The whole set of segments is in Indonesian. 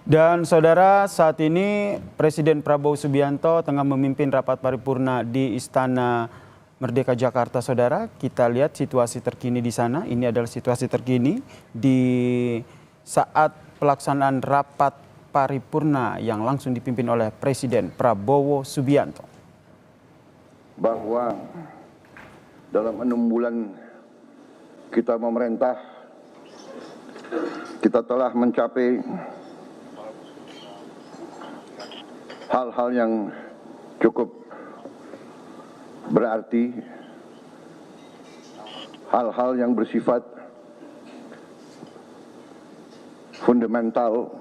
Dan saudara, saat ini Presiden Prabowo Subianto tengah memimpin rapat paripurna di Istana Merdeka Jakarta. Saudara, kita lihat situasi terkini di sana. Ini adalah situasi terkini di saat pelaksanaan rapat paripurna yang langsung dipimpin oleh Presiden Prabowo Subianto. Bahwa dalam 6 bulan kita memerintah, kita telah mencapai hal-hal yang cukup berarti, hal-hal yang bersifat fundamental,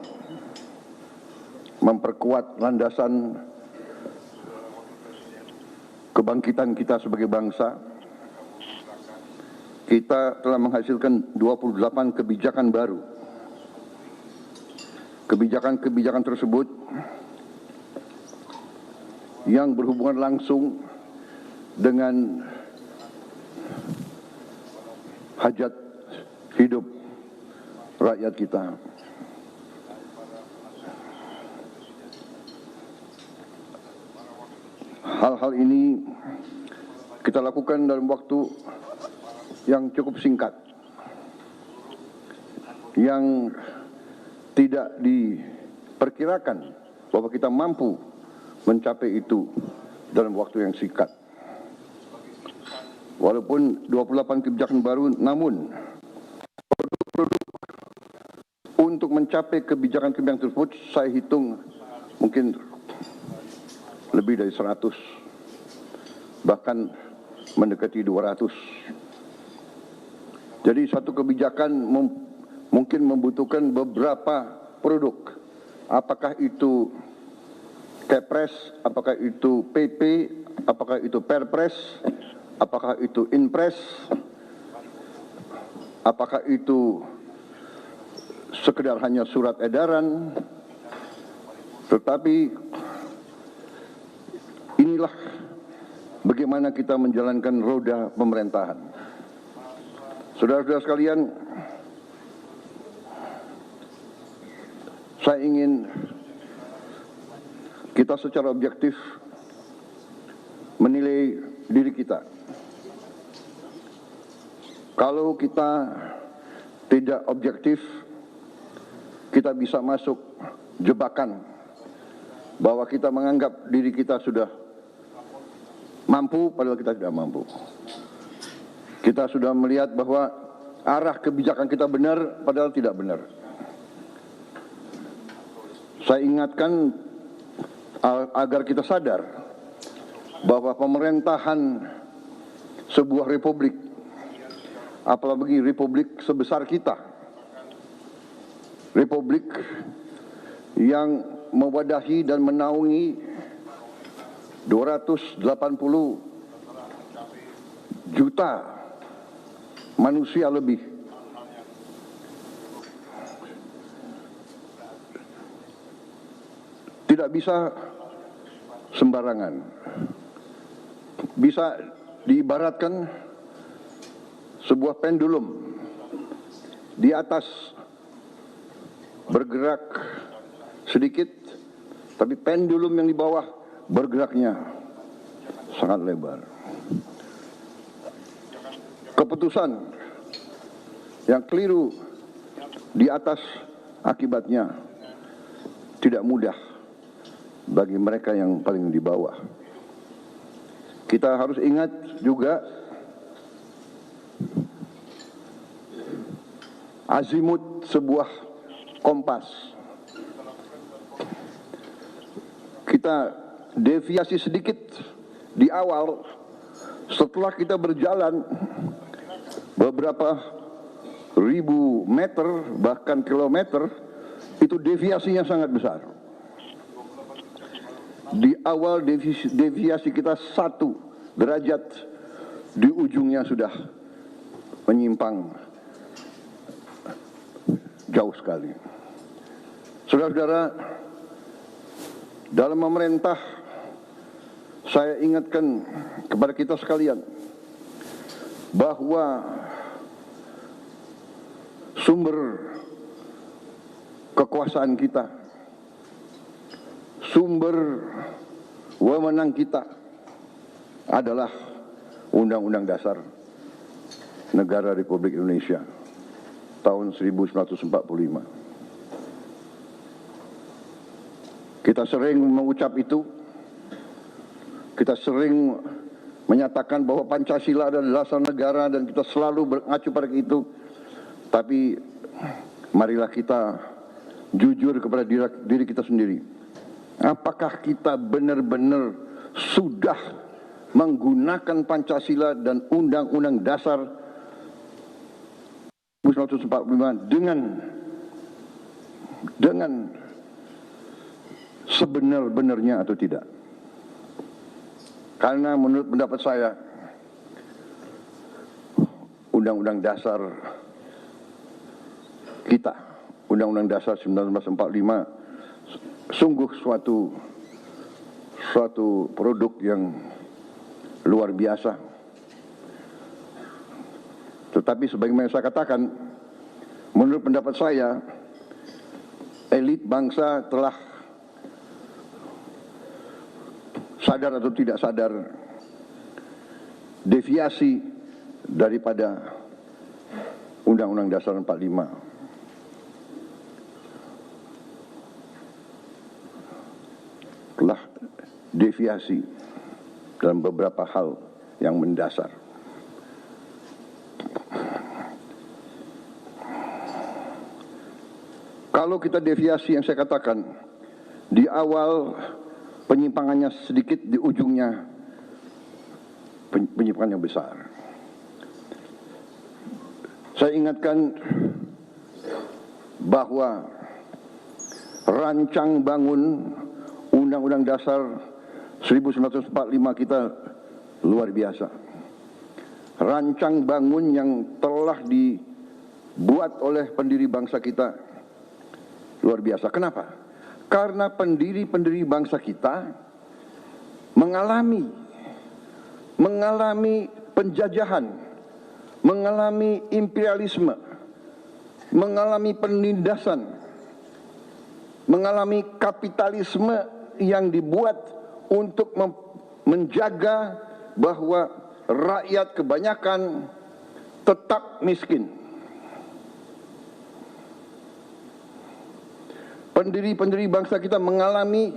memperkuat landasan kebangkitan kita sebagai bangsa. Kita telah menghasilkan 28 kebijakan baru. Kebijakan-kebijakan tersebut yang berhubungan langsung dengan hajat hidup rakyat kita. Hal-hal ini kita lakukan dalam waktu yang cukup singkat, yang tidak diperkirakan bahwa kita mampu mencapai itu dalam waktu yang singkat. Walaupun 28 kebijakan baru, namun produk-produk untuk mencapai kebijakan-kebijakan tersebut saya hitung mungkin lebih dari 100, bahkan mendekati 200. Jadi satu kebijakan mungkin membutuhkan beberapa produk. Apakah itu Kepres, apakah itu PP, apakah itu Perpres, apakah itu Inpres, apakah itu sekedar hanya surat edaran. Tetapi inilah bagaimana kita menjalankan roda pemerintahan. Saudara-saudara sekalian, saya ingin kita secara objektif menilai diri kita. Kalau kita tidak objektif, kita bisa masuk jebakan bahwa kita menganggap diri kita sudah mampu, padahal kita tidak mampu. Kita sudah melihat bahwa arah kebijakan kita benar, padahal tidak benar. Saya ingatkan agar kita sadar bahwa pemerintahan sebuah republik, apalagi republik sebesar kita, republik yang mewadahi dan menaungi 280 juta manusia lebih, tidak bisa sembarangan. Bisa diibaratkan sebuah pendulum, di atas bergerak sedikit, tapi pendulum yang di bawah bergeraknya sangat lebar. Keputusan yang keliru di atas akibatnya tidak mudah bagi mereka yang paling di bawah. Kita harus ingat juga azimut sebuah kompas. Kita deviasi sedikit di awal, setelah kita berjalan beberapa ribu meter bahkan kilometer, itu deviasinya sangat besar. Di awal deviasi kita 1 derajat, di ujungnya sudah menyimpang jauh sekali. Saudara-saudara, dalam memerintah, saya ingatkan kepada kita sekalian bahwa sumber kekuasaan kita sumber wewenang kita adalah Undang-Undang Dasar Negara Republik Indonesia tahun 1945. Kita sering mengucap itu, kita sering menyatakan bahwa Pancasila adalah dasar negara dan kita selalu mengacu pada itu. Tapi marilah kita jujur kepada diri kita sendiri. Apakah kita benar-benar sudah menggunakan Pancasila dan Undang-Undang Dasar 1945 dengan sebenar-benarnya atau tidak? Karena menurut pendapat saya, Undang-Undang Dasar kita, Undang-Undang Dasar 1945, sungguh suatu produk yang luar biasa. Tetapi sebagaimana saya katakan, menurut pendapat saya, elit bangsa telah sadar atau tidak sadar deviasi daripada Undang-Undang Dasar 45. Telah deviasi dalam beberapa hal yang mendasar. Kalau kita deviasi yang saya katakan, di awal penyimpangannya sedikit, di ujungnya penyimpangan yang besar. Saya ingatkan bahwa rancang bangun Undang-Undang Dasar 1945 kita luar biasa. Rancang bangun yang telah dibuat oleh pendiri bangsa kita luar biasa. Kenapa? Karena pendiri-pendiri bangsa kita mengalami penjajahan, mengalami imperialisme, mengalami penindasan, mengalami kapitalisme yang dibuat untuk menjaga bahwa rakyat kebanyakan tetap miskin. Pendiri-pendiri bangsa kita mengalami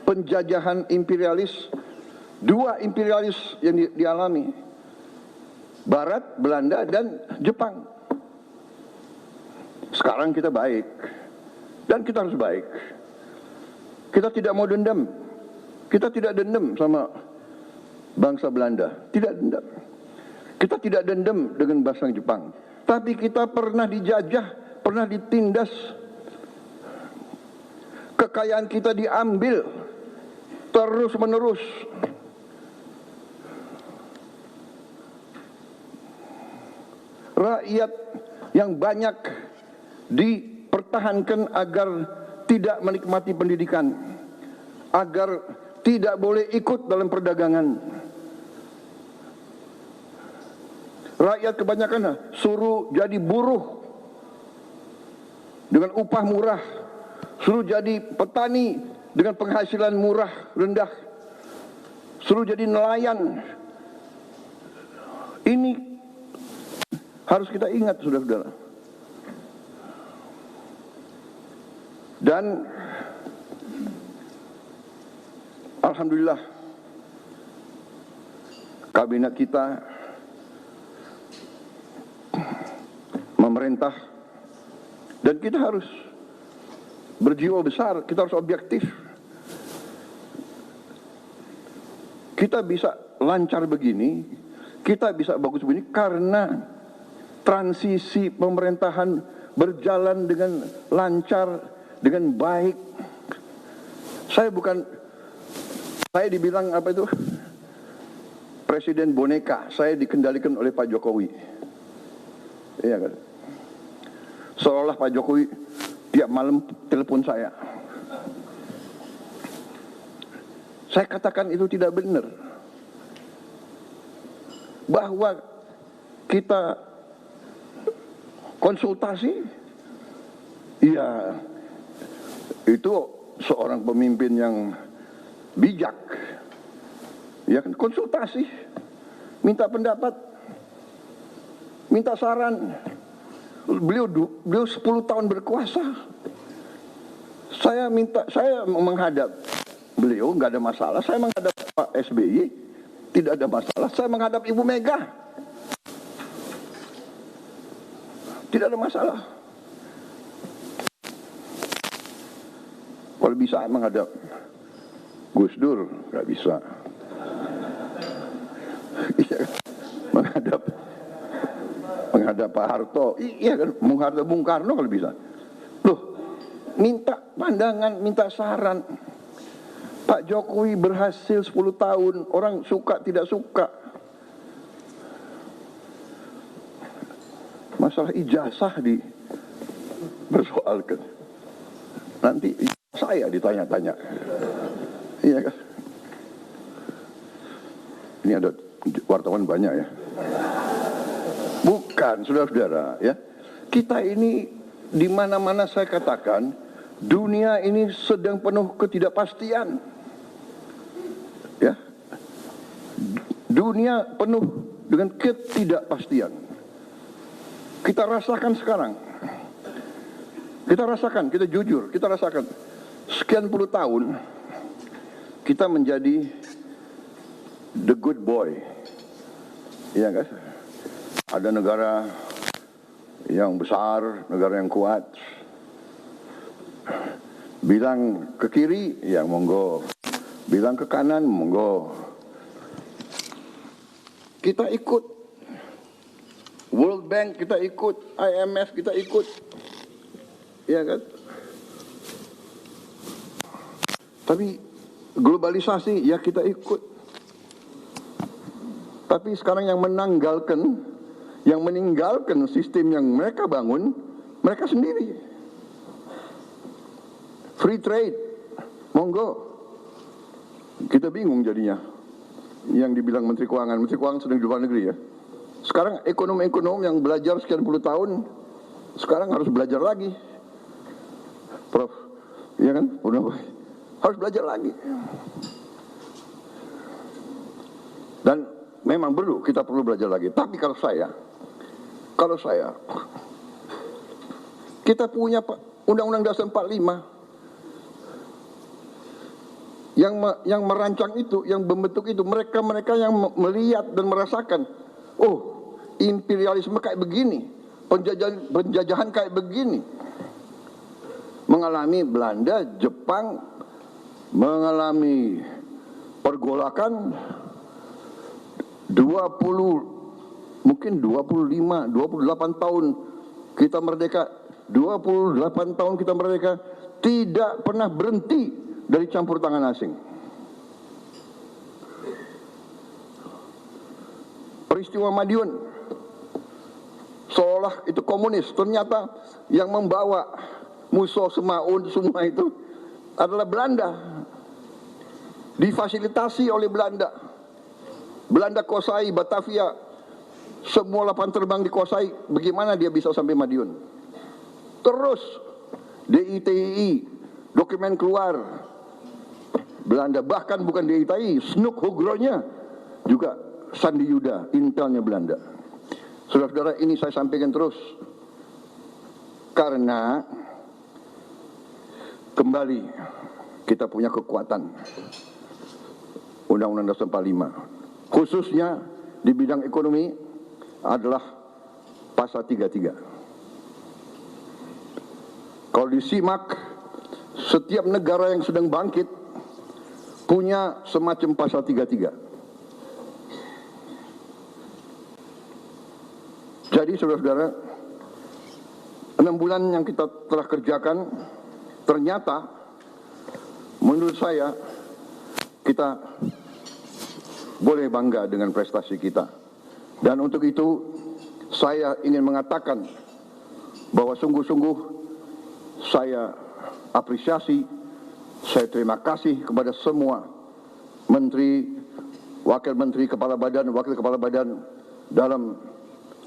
penjajahan imperialis, dua imperialis yang dialami, Barat, Belanda, dan Jepang. Sekarang kita baik, dan kita harus baik. Kita tidak mau dendam, kita tidak dendam sama bangsa Belanda, tidak dendam. Kita tidak dendam dengan bangsa Jepang, tapi kita pernah dijajah, pernah ditindas. Kekayaan kita diambil terus-menerus. Rakyat yang banyak dipertahankan agar tidak menikmati pendidikan, agar tidak boleh ikut dalam perdagangan. Rakyat kebanyakan suruh jadi buruh dengan upah murah, suruh jadi petani dengan penghasilan murah, rendah, suruh jadi nelayan. Ini harus kita ingat, saudara-saudara. Dan alhamdulillah kabinet kita memerintah, dan kita harus berjiwa besar, kita harus objektif. Kita bisa lancar begini, kita bisa bagus begini karena transisi pemerintahan berjalan dengan lancar, dengan baik. Saya dibilang apa itu? Presiden boneka, saya dikendalikan oleh Pak Jokowi. Iya kan? Seolah Pak Jokowi tiap malam telepon saya. Saya katakan itu tidak benar. Bahwa kita konsultasi, ya itu seorang pemimpin yang bijak, ya kan, konsultasi, minta pendapat, minta saran. Beliau 10 tahun berkuasa. Saya menghadap beliau nggak ada masalah. Saya menghadap Pak SBY tidak ada masalah. Saya menghadap Ibu Mega tidak ada masalah. Kalau bisa menghadap Gus Dur nggak bisa. menghadap Pak Harto, iya kan, menghadap Bung Karno kalau bisa. Loh, minta pandangan, minta saran. Pak Jokowi berhasil 10 tahun, orang suka tidak suka. Masalah ijazah dipersoalkan. Nanti saya ditanya-tanya. Iya kan? Ini ada wartawan banyak ya. Bukan, saudara-saudara, ya. Kita ini di mana-mana saya katakan, dunia ini sedang penuh ketidakpastian. Ya. Dunia penuh dengan ketidakpastian. Kita rasakan sekarang. Kita rasakan, kita jujur, kita rasakan. Sekian puluh tahun kita menjadi the good boy. Iya kan? Ada negara yang besar, negara yang kuat. Bilang ke kiri, ya monggo. Bilang ke kanan, monggo. Kita ikut. World Bank kita ikut, IMF kita ikut. Ya kan? Tapi globalisasi, ya kita ikut. Tapi sekarang yang meninggalkan sistem yang mereka bangun, mereka sendiri. Free trade, monggo. Kita bingung jadinya. Yang dibilang Menteri Keuangan sedang di luar negeri ya. Sekarang ekonom-ekonom yang belajar sekian puluh tahun, sekarang harus belajar lagi. Prof, iya kan? Harus belajar lagi. Dan memang kita perlu belajar lagi. Tapi kalau saya, kita punya Undang-Undang Dasar 45 yang merancang itu, yang membentuk itu, mereka yang melihat dan merasakan, oh, imperialisme kayak begini, penjajahan kayak begini. Mengalami Belanda, Jepang, mengalami pergolakan 28 tahun kita merdeka, 28 tahun kita merdeka, tidak pernah berhenti dari campur tangan asing. Peristiwa Madiun, seolah itu komunis, ternyata yang membawa Musuh Semaun semua itu adalah Belanda. Difasilitasi oleh Belanda. Belanda kuasai Batavia, semua lapangan terbang dikuasai. Bagaimana dia bisa sampai Madiun? Terus DITI, dokumen keluar Belanda, bahkan bukan DITI, Snoek Hogronya juga Sandi Yuda, intelnya Belanda. Saudara-saudara, ini saya sampaikan terus karena kembali kita punya kekuatan Undang-Undang Dasar 45, khususnya di bidang ekonomi adalah pasal 33. Kalau disimak, setiap negara yang sedang bangkit punya semacam pasal 33. Jadi saudara-saudara, 6 bulan yang kita telah kerjakan, ternyata menurut saya kita boleh bangga dengan prestasi kita. Dan untuk itu saya ingin mengatakan bahwa sungguh-sungguh saya apresiasi, saya terima kasih kepada semua menteri, wakil menteri, kepala badan, wakil kepala badan dalam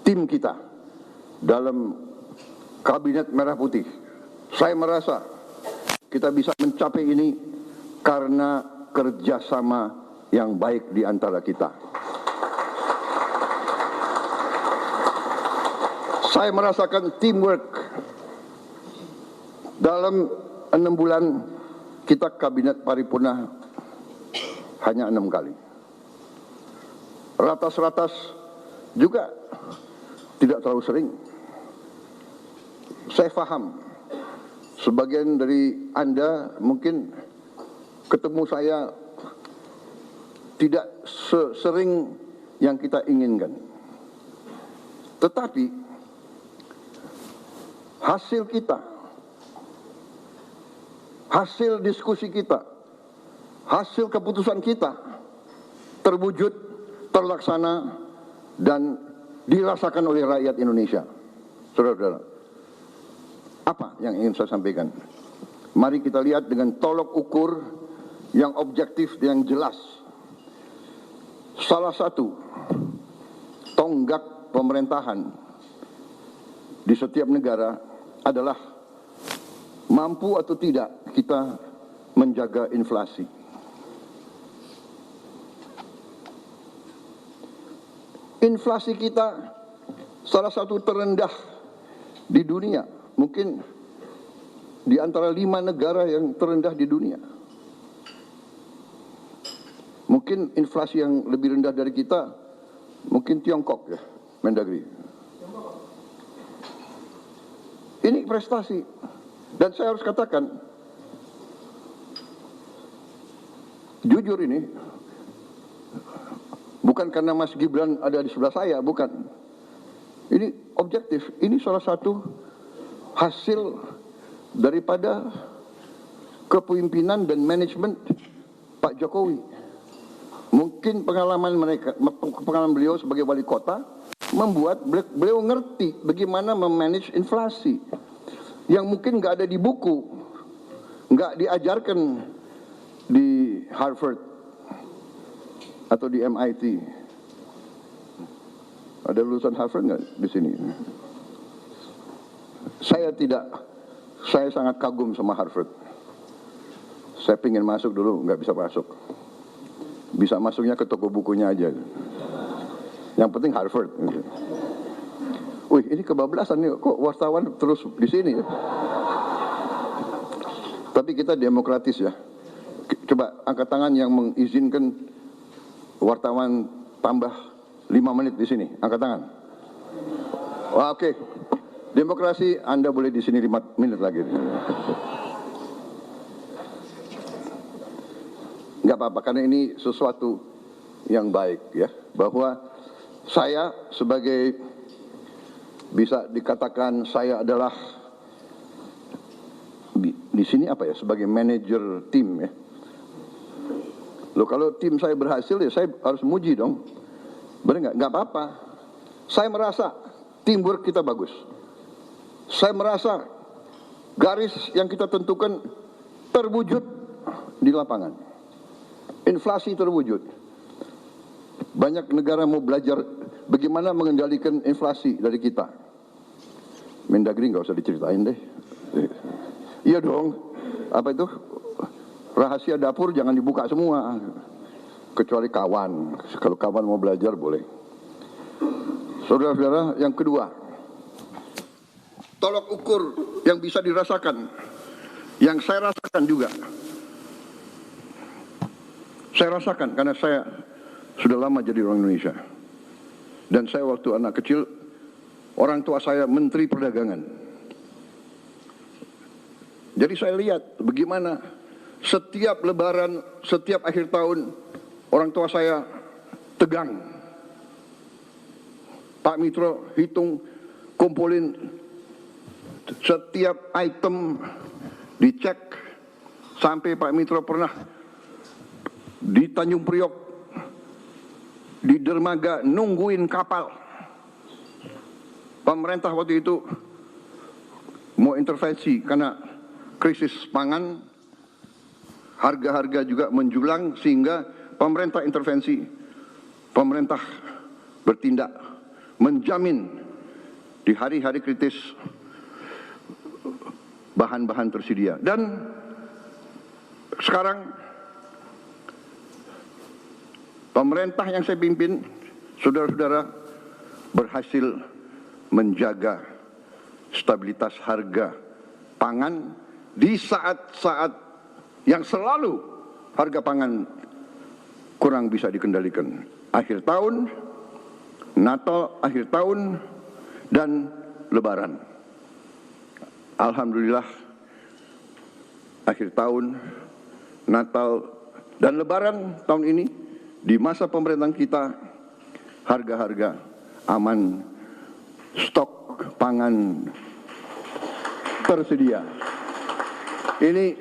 tim kita, dalam kabinet merah putih. Saya merasa Kita bisa mencapai ini karena kerjasama yang baik di antara kita. Saya merasakan teamwork. Dalam 6 bulan kita kabinet paripurna hanya 6 kali. Ratas-ratas juga tidak terlalu sering. Saya paham, sebagian dari Anda mungkin ketemu saya tidak sering yang kita inginkan. Tetapi hasil kita, hasil diskusi kita, hasil keputusan kita terwujud, terlaksana, dan dirasakan oleh rakyat Indonesia. Saudara-saudara, apa yang ingin saya sampaikan? Mari kita lihat dengan tolok ukur yang objektif, yang jelas. Salah satu tonggak pemerintahan di setiap negara adalah mampu atau tidak kita menjaga inflasi. Inflasi kita salah satu terendah di dunia, mungkin di antara 5 negara yang terendah di dunia. Mungkin inflasi yang lebih rendah dari kita, mungkin Tiongkok ya, Mendagri. Ini prestasi. Dan saya harus katakan, jujur ini, bukan karena Mas Gibran ada di sebelah saya, bukan. Ini objektif, ini salah satu hasil daripada kepemimpinan dan manajemen Pak Jokowi. Mungkin pengalaman beliau sebagai wali kota membuat beliau ngerti bagaimana memanage inflasi yang mungkin nggak ada di buku, nggak diajarkan di Harvard atau di MIT. Ada lulusan Harvard nggak di sini? Saya sangat kagum sama Harvard. Saya pengen masuk dulu, nggak bisa masuk. Bisa masuknya ke toko bukunya aja. Yang penting Harvard. Wih, ini kebablasan nih, kok wartawan terus di sini ya? Tapi kita demokratis ya. Coba angkat tangan yang mengizinkan wartawan tambah 5 menit di sini. Angkat tangan. Wah, oke. Demokrasi, Anda boleh di sini 5 menit lagi. Nggak apa-apa, karena ini sesuatu yang baik ya. Bahwa saya sebagai, bisa dikatakan saya adalah di sini apa ya, sebagai manajer tim ya. Loh, kalau tim saya berhasil ya saya harus muji dong. Benar nggak? Nggak apa-apa. Saya merasa teamwork kita bagus. Saya merasa garis yang kita tentukan terwujud di lapangan. Inflasi terwujud. Banyak negara mau belajar bagaimana mengendalikan inflasi dari kita. Mendagri nggak usah diceritain deh. Iya dong. Apa itu? Rahasia dapur jangan dibuka semua. Kecuali kawan. Kalau kawan mau belajar boleh. Saudara-saudara, yang kedua, tolok ukur yang bisa dirasakan, yang saya rasakan juga. Saya rasakan karena saya sudah lama jadi orang Indonesia. Dan saya waktu anak kecil, orang tua saya Menteri Perdagangan. Jadi saya lihat bagaimana setiap lebaran, setiap akhir tahun, orang tua saya tegang. Pak Mitro hitung, kumpulin setiap item, dicek, sampai Pak Mitro pernah di Tanjung Priok, di dermaga nungguin kapal. Pemerintah waktu itu mau intervensi karena krisis pangan, harga-harga juga menjulang sehingga pemerintah intervensi. Pemerintah bertindak menjamin di hari-hari kritis bahan-bahan tersedia. Dan sekarang pemerintah yang saya pimpin, saudara-saudara, berhasil menjaga stabilitas harga pangan di saat-saat yang selalu harga pangan kurang bisa dikendalikan. Akhir tahun, Natal, akhir tahun, dan Lebaran. Alhamdulillah, akhir tahun, Natal, dan Lebaran tahun ini, di masa pemerintahan kita, harga-harga aman, stok pangan tersedia. Ini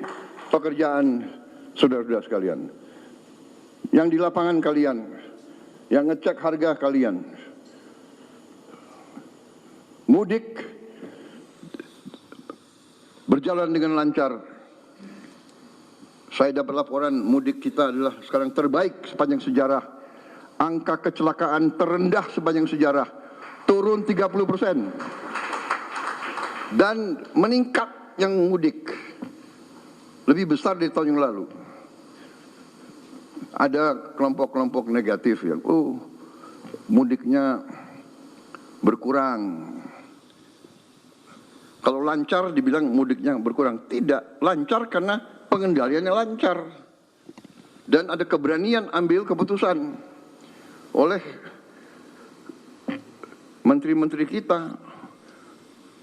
pekerjaan saudara-saudara sekalian. Yang di lapangan kalian, yang ngecek harga kalian. Mudik berjalan dengan lancar. Saya dapat laporan mudik kita adalah sekarang terbaik sepanjang sejarah. Angka kecelakaan terendah sepanjang sejarah, turun 30%. Dan meningkat yang mudik, lebih besar dari tahun yang lalu. Ada kelompok-kelompok negatif yang, mudiknya berkurang. Kalau lancar dibilang mudiknya berkurang. Tidak, lancar karena pengendaliannya lancar. Dan ada keberanian ambil keputusan oleh menteri-menteri kita,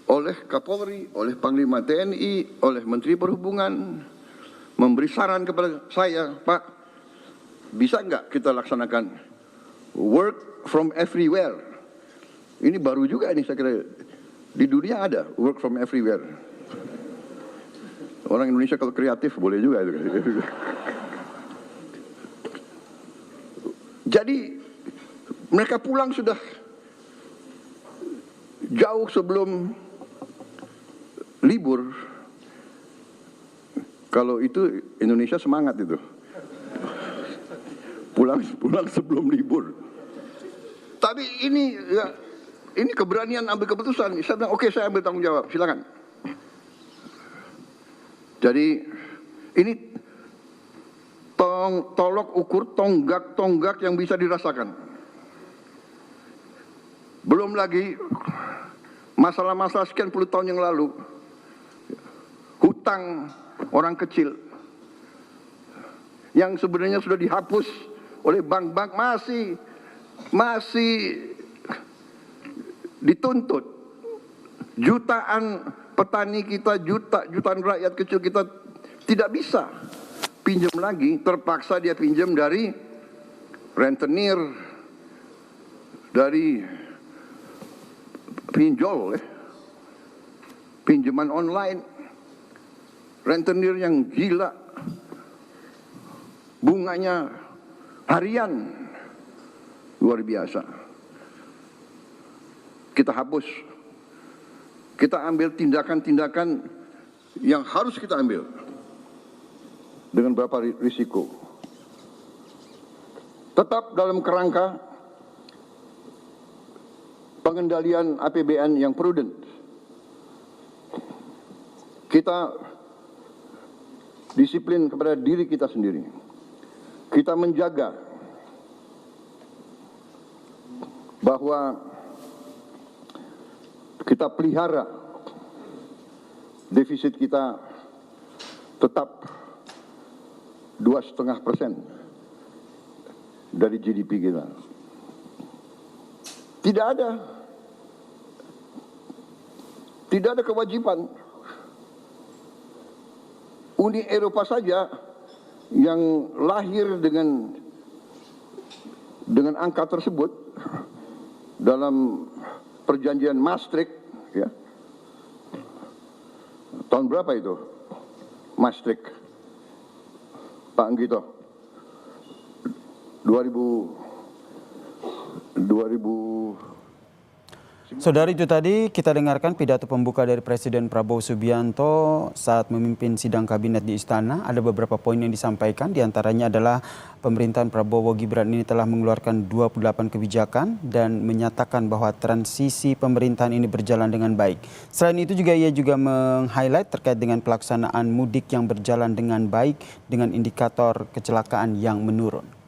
oleh Kapolri, oleh Panglima TNI, oleh Menteri Perhubungan, memberi saran kepada saya, Pak, bisa nggak kita laksanakan work from everywhere? Ini baru juga ini saya kira. Di dunia ada work from everywhere. Orang Indonesia kalau kreatif boleh juga itu. Jadi mereka pulang sudah jauh sebelum libur. Kalau itu Indonesia semangat itu. Pulang sebelum libur. Tapi ini ya, ini keberanian ambil keputusan. Saya bilang, oke, saya ambil tanggung jawab, silakan. Jadi ini tolok ukur tonggak-tonggak yang bisa dirasakan. Belum lagi masalah-masalah sekian puluh tahun yang lalu, hutang orang kecil yang sebenarnya sudah dihapus oleh bank-bank masih dituntut. Jutaan petani kita, jutaan rakyat kecil kita tidak bisa pinjam lagi, terpaksa dia pinjam dari rentenir, dari pinjol, pinjaman online, rentenir yang gila, bunganya harian, luar biasa. Kita hapus, kita ambil tindakan-tindakan yang harus kita ambil dengan beberapa risiko. Tetap dalam kerangka pengendalian APBN yang prudent. Kita disiplin kepada diri kita sendiri. Kita menjaga bahwa kita pelihara defisit kita tetap 2,5% dari GDP kita. Tidak ada kewajiban. Uni Eropa saja yang lahir dengan angka tersebut dalam perjanjian Maastricht, ya. Tahun berapa itu? Maastricht, Pak Anggito? 2000 Saudara, itu tadi kita dengarkan pidato pembuka dari Presiden Prabowo Subianto saat memimpin sidang kabinet di Istana. Ada beberapa poin yang disampaikan, diantaranya adalah pemerintahan Prabowo Gibran ini telah mengeluarkan 28 kebijakan dan menyatakan bahwa transisi pemerintahan ini berjalan dengan baik. Selain itu ia juga meng-highlight terkait dengan pelaksanaan mudik yang berjalan dengan baik dengan indikator kecelakaan yang menurun.